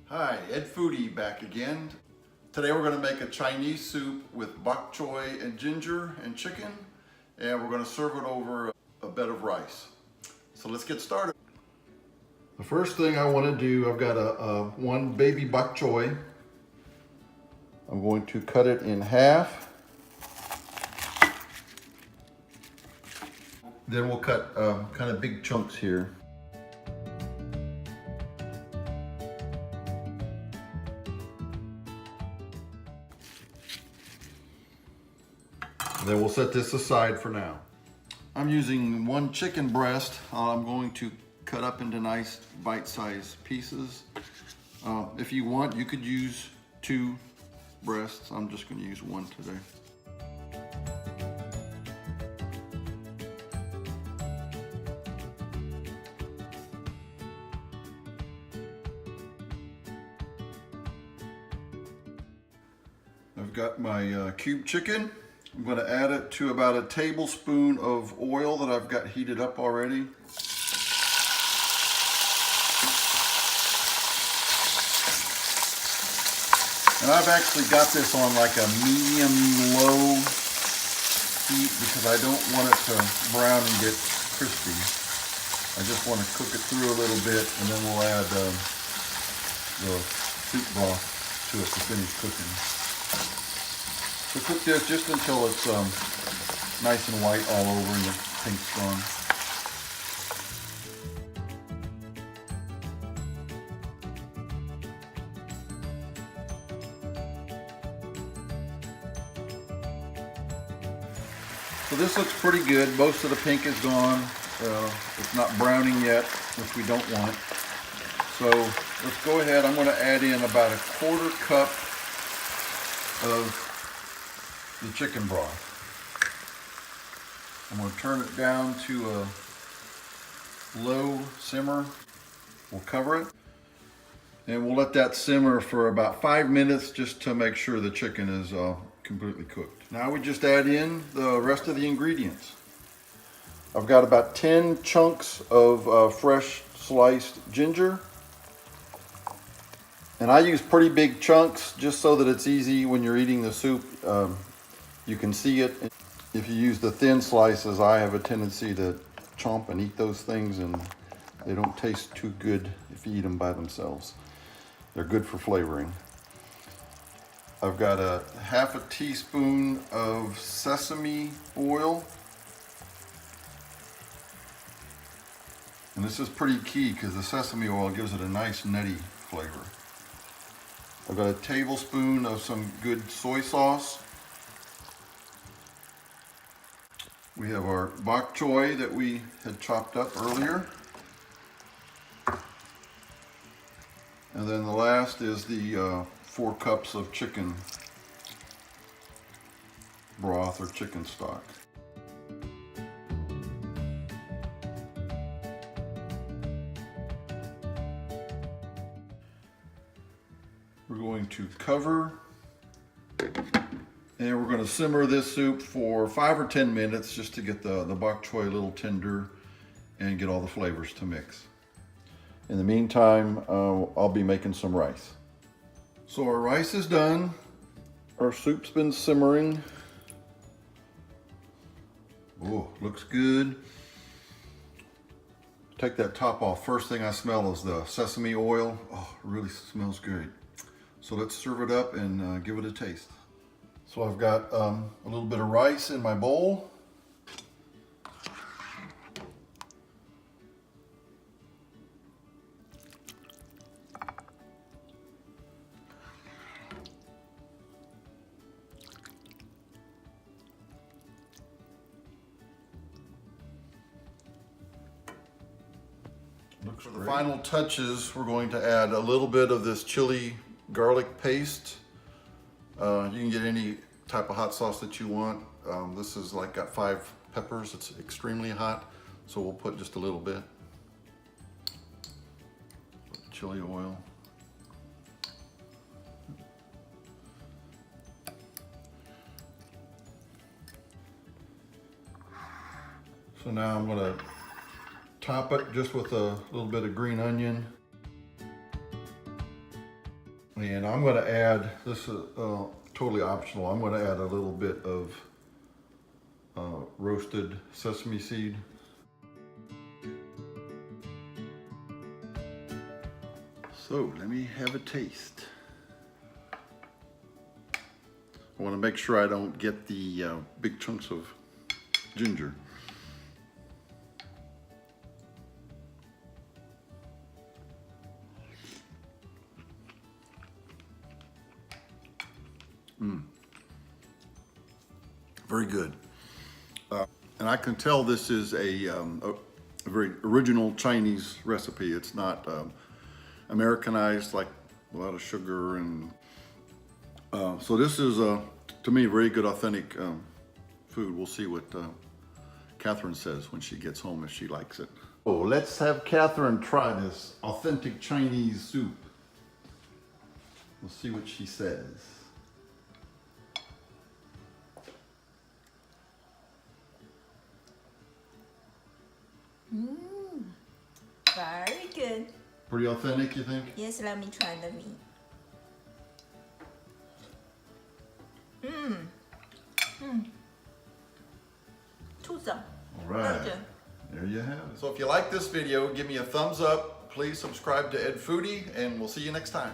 Hi, Ed Foodie back again. Today we're going to make a Chinese soup with bok choy and ginger and chicken, and we're going to serve it over a bed of rice. So let's get started. The first thing I want to do, I've got one baby bok choy. I'm going to cut it in half. Then we'll cut kind of big chunks here. Then we'll set this aside for now. I'm using one chicken breast. I'm going to cut up into nice bite-sized pieces. If you want, you could use 2 breasts. I'm just going to use 1 today. I've got my cube chicken. I'm going to add it to about a tablespoon of oil that I've got heated up already. And I've actually got this on like a medium-low heat because I don't want it to brown and get crispy. I just want to cook it through a little bit, and then we'll add the soup broth to it to finish cooking. So cook this just until it's nice and white all over and the pink's gone. So this looks pretty good. Most of the pink is gone. It's not browning yet, which we don't want. So let's go ahead. I'm going to add in about a 1/4 cup of the chicken broth. I'm going to turn it down to a low simmer. We'll cover it and we'll let that simmer for about 5 minutes just to make sure the chicken is completely cooked. Now we just add in the rest of the ingredients. I've got about 10 chunks of fresh sliced ginger. And I use pretty big chunks just so that it's easy when you're eating the soup. You can see it. If you use the thin slices, I have a tendency to chomp and eat those things, and they don't taste too good if you eat them by themselves. They're good for flavoring. I've got a 1/2 teaspoon of sesame oil. And this is pretty key because the sesame oil gives it a nice nutty flavor. I've got a tablespoon of some good soy sauce. We have our bok choy that we had chopped up earlier. And then the last is the 4 cups of chicken broth or chicken stock. We're going to cover, and we're going to simmer this soup for 5 or 10 minutes just to get the bok choy a little tender and get all the flavors to mix. In the meantime, I'll be making some rice. So our rice is done. Our soup's been simmering. Oh, looks good. Take that top off. First thing I smell is the sesame oil. Oh, it really smells great. So let's serve it up and give it a taste. So I've got a little bit of rice in my bowl. For the final touches, we're going to add a little bit of this chili garlic paste. You can get any type of hot sauce that you want. This is like got 5 peppers. It's extremely hot, so we'll put just a little bit. Chili oil. So now I'm going to top it just with a little bit of green onion. And I'm going to add, this is totally optional, I'm going to add a little bit of roasted sesame seed. So let me have a taste. I want to make sure I don't get the big chunks of ginger. Very good. And I can tell this is a very original Chinese recipe. It's not Americanized like a lot of sugar. And so this is, to me, very good, authentic food. We'll see what Catherine says when she gets home, if she likes it. Oh, let's have Catherine try this authentic Chinese soup. We'll see what she says. Very good. Pretty authentic, you think? Yes, let me try the meat. All right. There you have it. So if you like this video, give me a thumbs up. Please subscribe to Ed Foodie, and we'll see you next time.